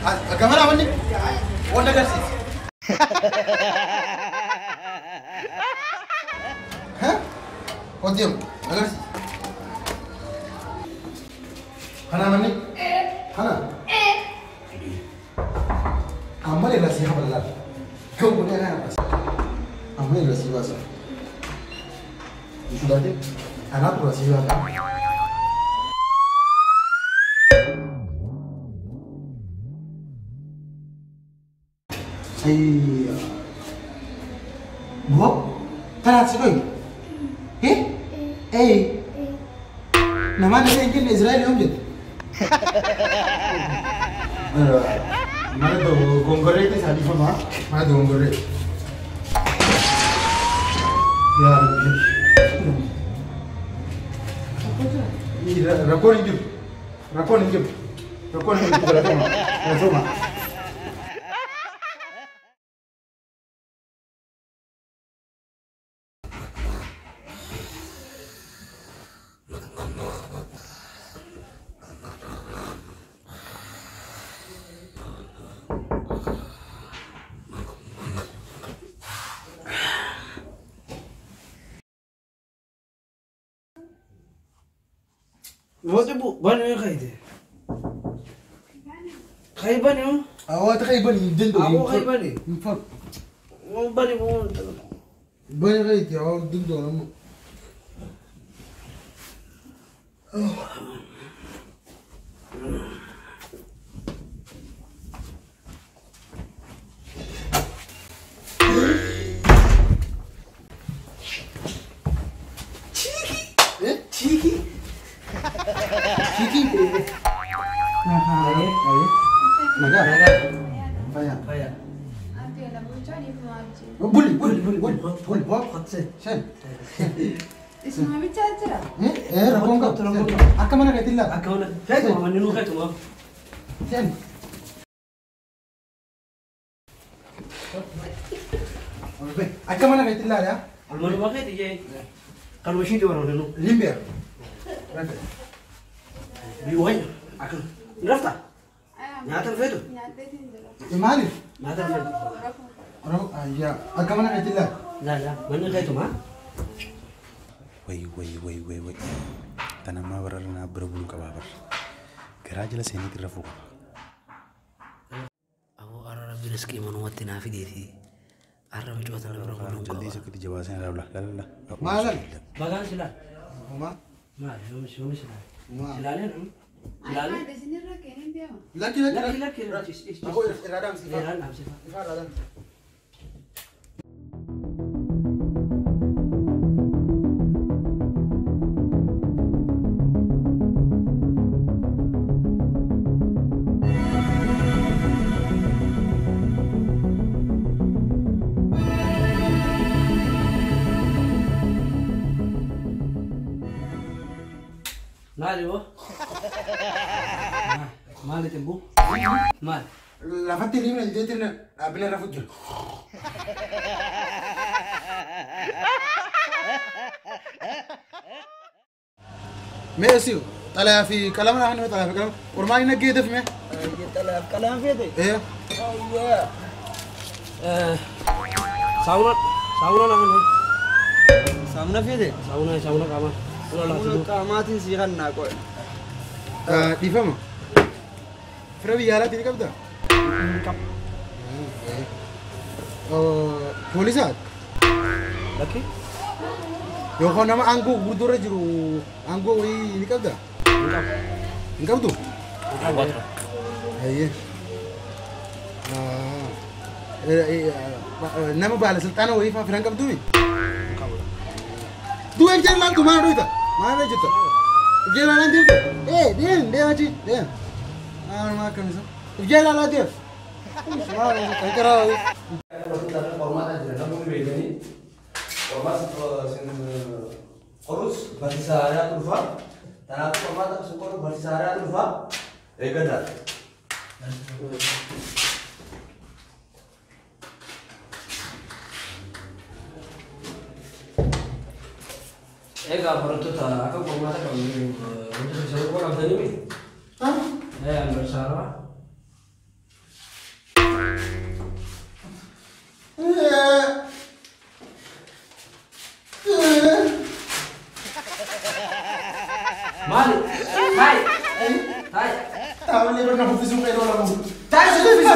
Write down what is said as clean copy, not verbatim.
كمان عملني ولا جالس ها قدام جالس أنا عملني أنا عملي راسي حبل الله كم بني أنا بس عملي راسي بس شو ده أنا راسي بس أي بو ثلاث سنين إيه أي نما نسي إنجيل إسرائيل يوم جد ما ده غونغوري ده سادي فما ما ده غونغوري يا ربي ركون إنجيل Galatooma What about banyo kayo? Kayo ba niyo? Ako kayo ba ni Dindo? Ako kayo ba ni? Info. Ang banyo mo. Banyo kayo ako Dindo na mo. Chiki. Naga. Faya. Buli. Sen. Isma bicara. Rakon ka. Akka mana kayo tilla. Akka mana. Kayo mo manino kayo mo. Sen. Akka mana kayo tilla ya? Almano ba kayo tiye? Kalau masih di orang dulu. Limber. Biwanya. Akan. Nafta. Nyata fetu. Imali. Nyata fetu. Orang ya. Akka mana kayo tilla? La. Mana kayo ma? Wait. Tanama bararana berbulu kabar. Kerajaan seni tirafu. Aku arah bilas ke mana wati nafi diri. Arah bicara tentang berbulu. Jadi seperti jawaban lah. Malan. Bagan sila. Oma. Mal, sila. Ma. Silalan. Silalan. Laki. Aku iradam sih. Iradam sih. Iradam. Mali bo. Mali tembu. Mal. La fatti lì nel dietro appena rafugio. ماشي طلع في كلامنا احنا طلع في كلام ورما ينقي دف مه طلع في كلام في دي. ايه ايوه. sauna Samna fede. Sauna kama. Samna kamatin sihan na ko. di fama Frabi yala tini kabda Kap. polisat Laki? yo ko nama anggo gurdura jiru anggo ini kabda engkau tuh iya nama bala sultana wa ifa firan kabdu mi dua yang jalan tu mana itu mana itu jalan dia dia aja dia makan so jalan dia semua kayak kerau Format aja, namun bedanya format korus bahasa Arab turfa, tanah format sukor bahasa Arab turfa, ganda. Baru tu tak, aku format aku untuk sesuatu orang tadi ni. Ambil Sarah. Mali. Hai. Hai. Tahu ni pernah ofis supaya orang. Tai sudah bisa.